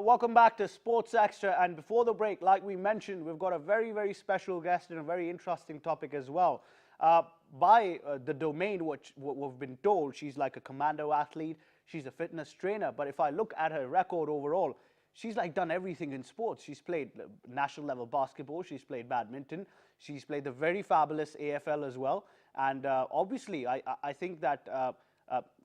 Welcome back to Sports Extra. And before the break, like we mentioned, we've got a very, very special guest and a very interesting topic as well. By the domain, what we've been told, she's like a commando athlete. She's a fitness trainer. But if I look at her record overall, she's like done everything in sports. She's played national level basketball. She's played badminton. She's played the very fabulous AFL as well. And obviously, I think that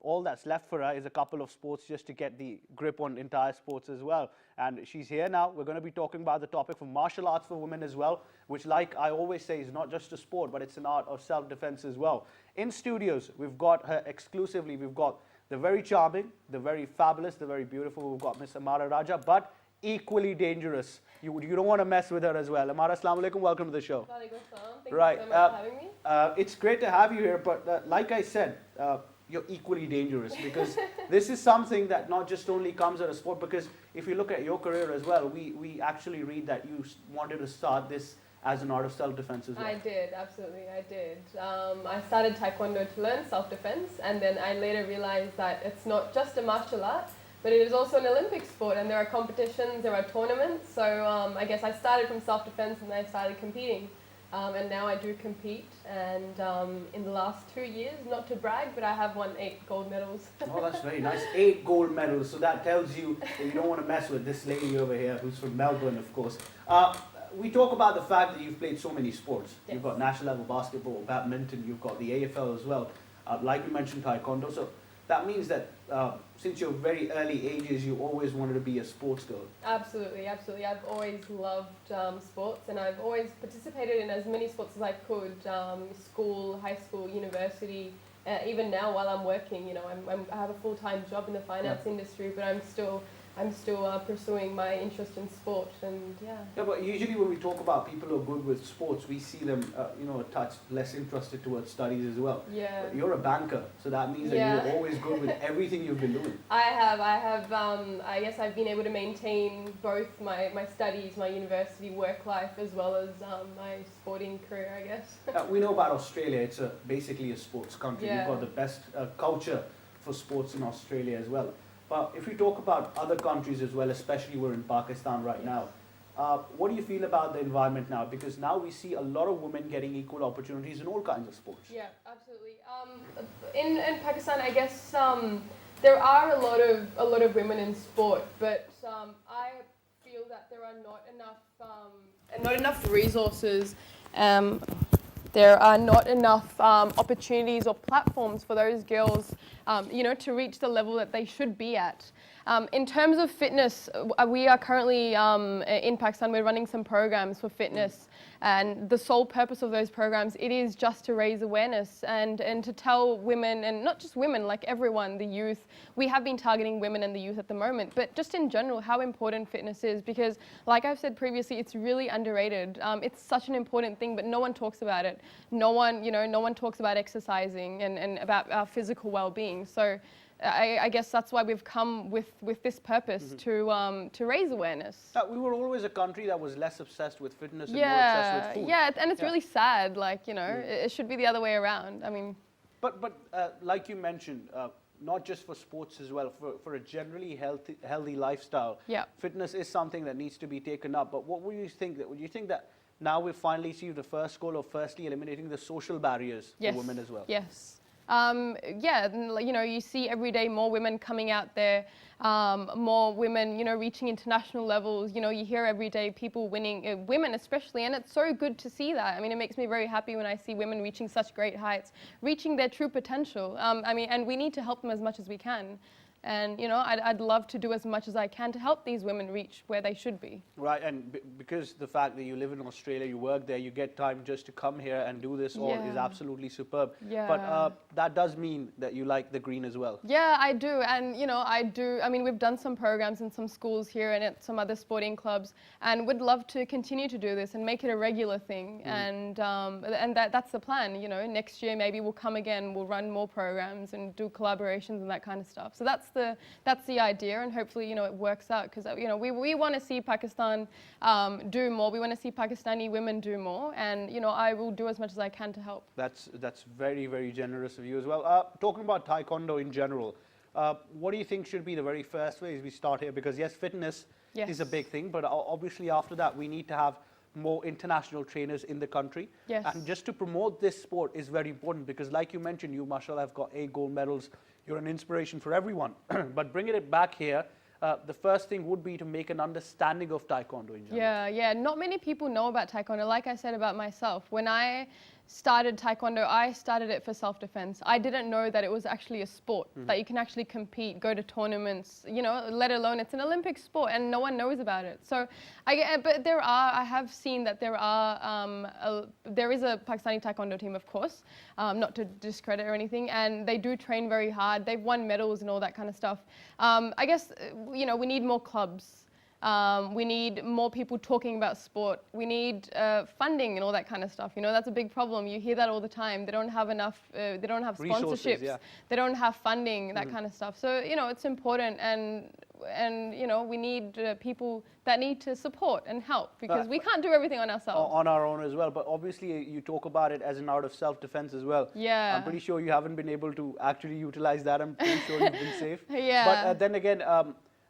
all that's left for her is a couple of sports just to get the grip on entire sports as well. And she's here now. We're going to be talking about the topic for martial arts for women as well, which, like I always say, is not just a sport, but it's an art of self-defense as well. In studios, we've got her exclusively. We've got the very charming, the very fabulous, the very beautiful. We've got Miss Ammara Raja, but equally dangerous. You don't want to mess with her as well. Ammara, assalamu alaikum. Welcome to the show. Thank you so much for having me. It's great to have you here, but like I said, you're equally dangerous because this is something that not just only comes out of sport, because if you look at your career as well, we actually read that you wanted to start this as an art of self-defense as well. I did, absolutely, I did. I started taekwondo to learn self-defense, and then I later realized that it's not just a martial art, but it is also an Olympic sport, and there are competitions, there are tournaments, so I guess I started from self-defense and then I started competing. And now I do compete, and in the last 2 years, not to brag, but I have won 8 gold medals. Oh, that's very nice. 8 gold medals. So that tells you that you don't want to mess with this lady over here, who's from Melbourne, of course. We talk about the fact that you've played so many sports. Yes. You've got national level basketball, badminton, you've got the AFL as well. Like you mentioned, taekwondo. So that means that since your very early ages, you always wanted to be a sports girl. Absolutely, absolutely. I've always loved sports, and I've always participated in as many sports as I could, school, high school, university. Even now while I'm working, you know, I have a full-time job in the finance industry, but I'm still pursuing my interest in sport, and yeah. Yeah, but usually when we talk about people who are good with sports, we see them, a touch less interested towards studies as well. Yeah. But you're a banker, so that means that you're always good with everything you've been doing. I guess I've been able to maintain both my studies, my university work life, as well as my sporting career, I guess. We know about Australia. It's basically a sports country. Yeah. You've got the best culture for sports in Australia as well. But if we talk about other countries as well, especially we're in Pakistan right now, what do you feel about the environment now? Because now we see a lot of women getting equal opportunities in all kinds of sports. Yeah, absolutely. In Pakistan, I guess there are a lot of women in sport, but I feel that there are not enough resources. There are not enough opportunities or platforms for those girls, to reach the level that they should be at. In terms of fitness, we are currently in Pakistan, we're running some programs for fitness, and the sole purpose of those programs, it is just to raise awareness and to tell women, and not just women, like everyone, the youth. We have been targeting women and the youth at the moment, but just in general, how important fitness is, because like I've said previously, it's really underrated. It's such an important thing, but no one talks about it. No one talks about exercising and about our physical well-being. So I guess that's why we've come with this purpose to raise awareness. We were always a country that was less obsessed with fitness and more obsessed with food. Yeah, and it's really sad. Like, it should be the other way around. I mean, but like you mentioned, not just for sports as well, for a generally healthy lifestyle. Yeah. Fitness is something that needs to be taken up. But what would you think? Would you think that now we've finally achieved the first goal of firstly eliminating the social barriers for women as well? Yes. You see every day more women coming out there, more women, reaching international levels. You hear every day people winning, women especially, and it's so good to see that. I mean, it makes me very happy when I see women reaching such great heights, reaching their true potential. And we need to help them as much as we can. And, I'd love to do as much as I can to help these women reach where they should be. Right, and because the fact that you live in Australia, you work there, you get time just to come here and do this all is absolutely superb. Yeah. But that does mean that you like the green as well. Yeah, I do. And, I do. I mean, we've done some programs in some schools here and at some other sporting clubs, and would love to continue to do this and make it a regular thing. And that's the plan. Next year maybe we'll come again, we'll run more programs and do collaborations and that kind of stuff. So that's the idea, and hopefully it works out, because we want to see Pakistan do more. We want to see Pakistani women do more, and I will do as much as I can to help. That's very, very generous of you as well. Talking about taekwondo in general, what do you think should be the very first ways we start here? Because yes, fitness is a big thing. But obviously after that, we need to have more international trainers in the country. Yes. And just to promote this sport is very important because like you mentioned, you, mashallah, have got 8 gold medals. You're an inspiration for everyone. But bringing it back here, the first thing would be to make an understanding of taekwondo in general. Yeah. Not many people know about taekwondo. Like I said about myself, when I started taekwondo, I started it for self-defense. I didn't know that it was actually a sport, that you can actually compete, go to tournaments, you know, let alone it's an Olympic sport and no one knows about it. So, but I have seen that there is a Pakistani taekwondo team, of course, not to discredit or anything, and they do train very hard. They've won medals and all that kind of stuff. I guess, you know, we need more clubs. We need more people talking about sport. We need funding and all that kind of stuff. You know, that's a big problem. You hear that all the time. They don't have enough, they don't have sponsorships. Yeah. They don't have funding, that kind of stuff. So, you know, it's important and you know, we need people that need to support and help because we can't do everything on ourselves. On our own as well. But obviously you talk about it as an art of self-defense as well. Yeah. I'm pretty sure you haven't been able to actually utilize that. I'm pretty sure you've been safe. Yeah. But then again,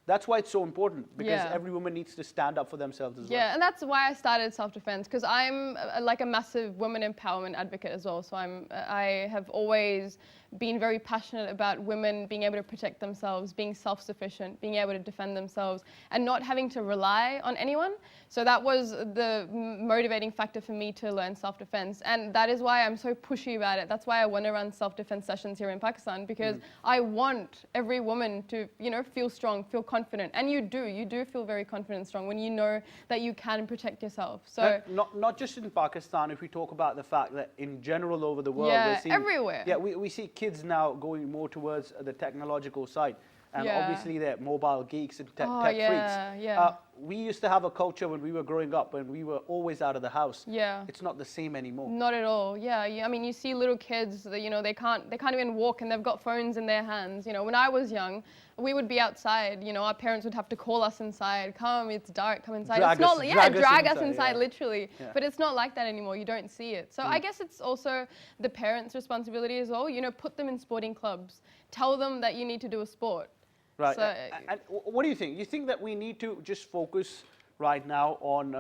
that's why it's so important because every woman needs to stand up for themselves as well. Yeah, and that's why I started self-defense because I'm like a massive women empowerment advocate as well. So I have always been very passionate about women being able to protect themselves, being self-sufficient, being able to defend themselves and not having to rely on anyone. So that was the motivating factor for me to learn self-defense. And that is why I'm so pushy about it. That's why I want to run self-defense sessions here in Pakistan because I want every woman to, you know, feel strong, feel confident. And you do feel very confident and strong when you know that you can protect yourself. So not just in Pakistan, if we talk about the fact that in general over the world, we're seeing, everywhere. Yeah, we see kids now going more towards the technological side. And obviously they're mobile geeks and tech freaks. We used to have a culture when we were growing up when we were always out of the house. Yeah. It's not the same anymore. Not at all. Yeah. I mean, you see little kids that, you know, they can't even walk and they've got phones in their hands. You know, when I was young, we would be outside, you know, our parents would have to call us inside, come, it's dark, come inside. Drag us inside, literally. Yeah. But it's not like that anymore. You don't see it. So I guess it's also the parents' responsibility as well. You know, put them in sporting clubs. Tell them that you need to do a sport. Right. So, and what do you think? You think that we need to just focus right now on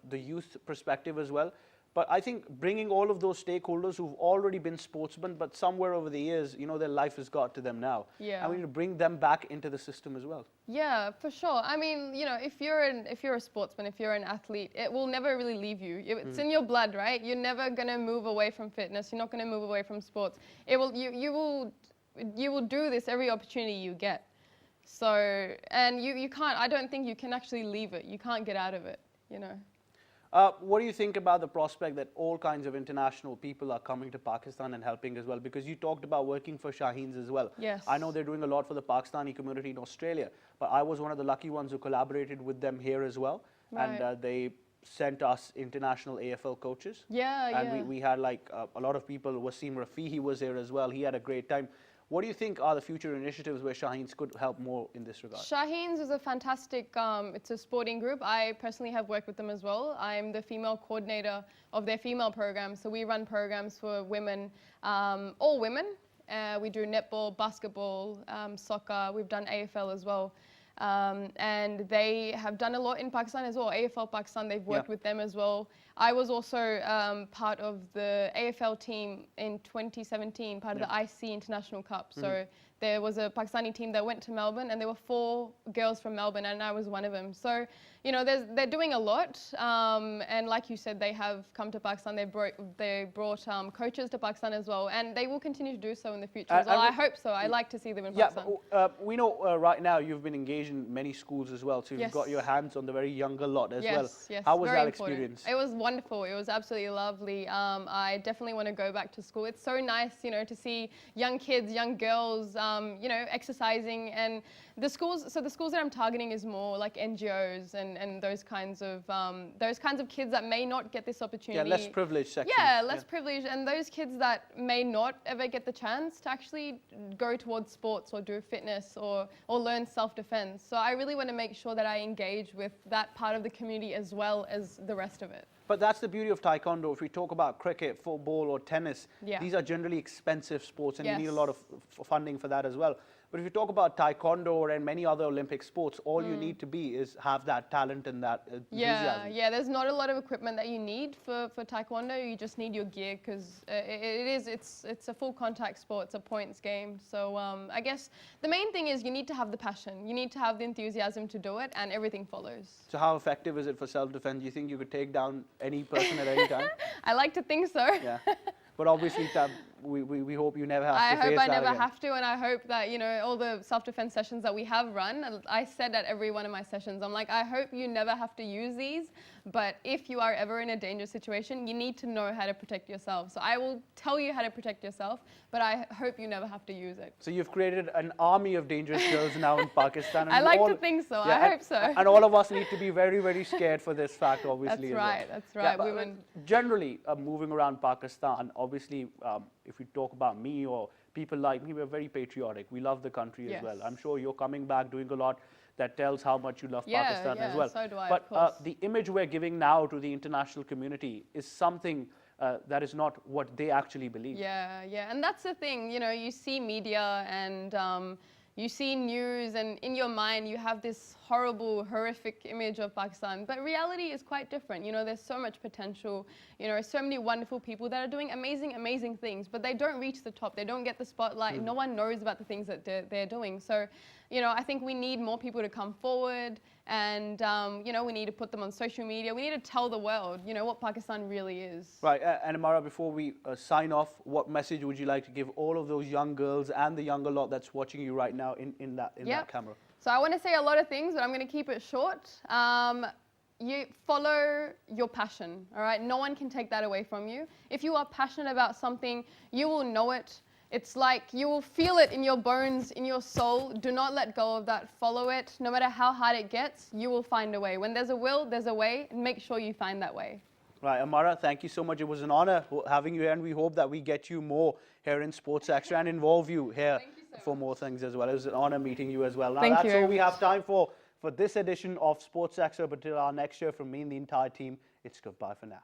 the youth perspective as well? But I think bringing all of those stakeholders who've already been sportsmen, but somewhere over the years, you know, their life has got to them now. Yeah. And we need to bring them back into the system as well. Yeah, for sure. I mean, you know, if you're a sportsman, if you're an athlete, it will never really leave you. It's in your blood, right? You're never gonna move away from fitness. You're not gonna move away from sports. You will do this every opportunity you get. So, and you can't, I don't think you can actually leave it. You can't get out of it, you know. What do you think about the prospect that all kinds of international people are coming to Pakistan and helping as well? Because you talked about working for Shaheens as well. Yes. I know they're doing a lot for the Pakistani community in Australia, but I was one of the lucky ones who collaborated with them here as well. Right. And they sent us international AFL coaches. Yeah, and we had like a lot of people. Wasim Rafihi was here as well. He had a great time. What do you think are the future initiatives where Shaheens could help more in this regard? Shaheens is a fantastic, it's a sporting group. I personally have worked with them as well. I'm the female coordinator of their female program. So we run programs for women, all women. We do netball, basketball, soccer. We've done AFL as well. And they have done a lot in Pakistan as well. AFL Pakistan, they've worked with them as well. I was also part of the AFL team in 2017, part of the IC International Cup. So there was a Pakistani team that went to Melbourne and there were 4 girls from Melbourne and I was one of them. So, you know, they're doing a lot. And like you said, they have come to Pakistan. They brought coaches to Pakistan as well. And they will continue to do so in the future as well. I hope so. I like to see them in Pakistan. We know right now you've been engaged in many schools as well. So you've got your hands on the very younger lot as well. Yes, how was that experience? It was wonderful. It was absolutely lovely. I definitely want to go back to school. It's so nice, you know, to see young kids, young girls, you know, exercising. And the schools, so the schools that I'm targeting is more like NGOs and those kinds of kids that may not get this opportunity. Yeah, less privileged sections. Yeah, less privileged, and those kids that may not ever get the chance to actually go towards sports or do fitness or learn self-defense. So I really want to make sure that I engage with that part of the community as well as the rest of it. But that's the beauty of taekwondo. If we talk about cricket, football or tennis, these are generally expensive sports and you need a lot of funding for that as well. But if you talk about taekwondo and many other Olympic sports, all you need to be is have that talent and that enthusiasm. Yeah, there's not a lot of equipment that you need for taekwondo. You just need your gear because it's a full contact sport. It's a points game. So I guess the main thing is you need to have the passion. You need to have the enthusiasm to do it, and everything follows. So how effective is it for self-defense? Do you think you could take down any person at any time? I like to think so. Yeah. But obviously, we hope you never have to face that I hope I never again. have to, and I hope that, you know, all the self-defense sessions that we have run, I said at every one of my sessions, I'm like, I hope you never have to use these, but if you are ever in a dangerous situation, you need to know how to protect yourself. So I will tell you how to protect yourself, but I hope you never have to use it. So you've created an army of dangerous girls now in Pakistan. I like to think so. Yeah, I hope so. And all of us need to be very, very scared for this fact, obviously. That's right. Well. That's right. Yeah, Women. Generally, moving around Pakistan, obviously, if we talk about me or people like me, we're very patriotic. We love the country as well. I'm sure you're coming back doing a lot that tells how much you love Pakistan as well. So do I, but of course. the image we're giving now to the international community is something that is not what they actually believe. Yeah, and that's the thing, you know, you see media and you see news, and in your mind you have this horrible, horrific image of Pakistan, but reality is quite different. You know, there's so much potential, you know, so many wonderful people that are doing amazing, amazing things, but they don't reach the top, they don't get the spotlight, no one knows about the things that they're doing. So, you know, I think we need more people to come forward, and, you know, we need to put them on social media. We need to tell the world, you know, what Pakistan really is. Right, and Ammara, before we sign off, what message would you like to give all of those young girls and the younger lot that's watching you right now in that camera? So I want to say a lot of things, but I'm going to keep it short. You follow your passion, all right? No one can take that away from you. If you are passionate about something, you will know it. It's like you will feel it in your bones, in your soul. Do not let go of that. Follow it. No matter how hard it gets, you will find a way. When there's a will, there's a way, and make sure you find that way. Right, Ammara, thank you so much. It was an honor having you here, and we hope that we get you more here in Sports Extra and involve you here for more things as well. It was an honor meeting you as well. Now, that's all we have time for this edition of Sports Extra, but till our next show, from me and the entire team, it's goodbye for now.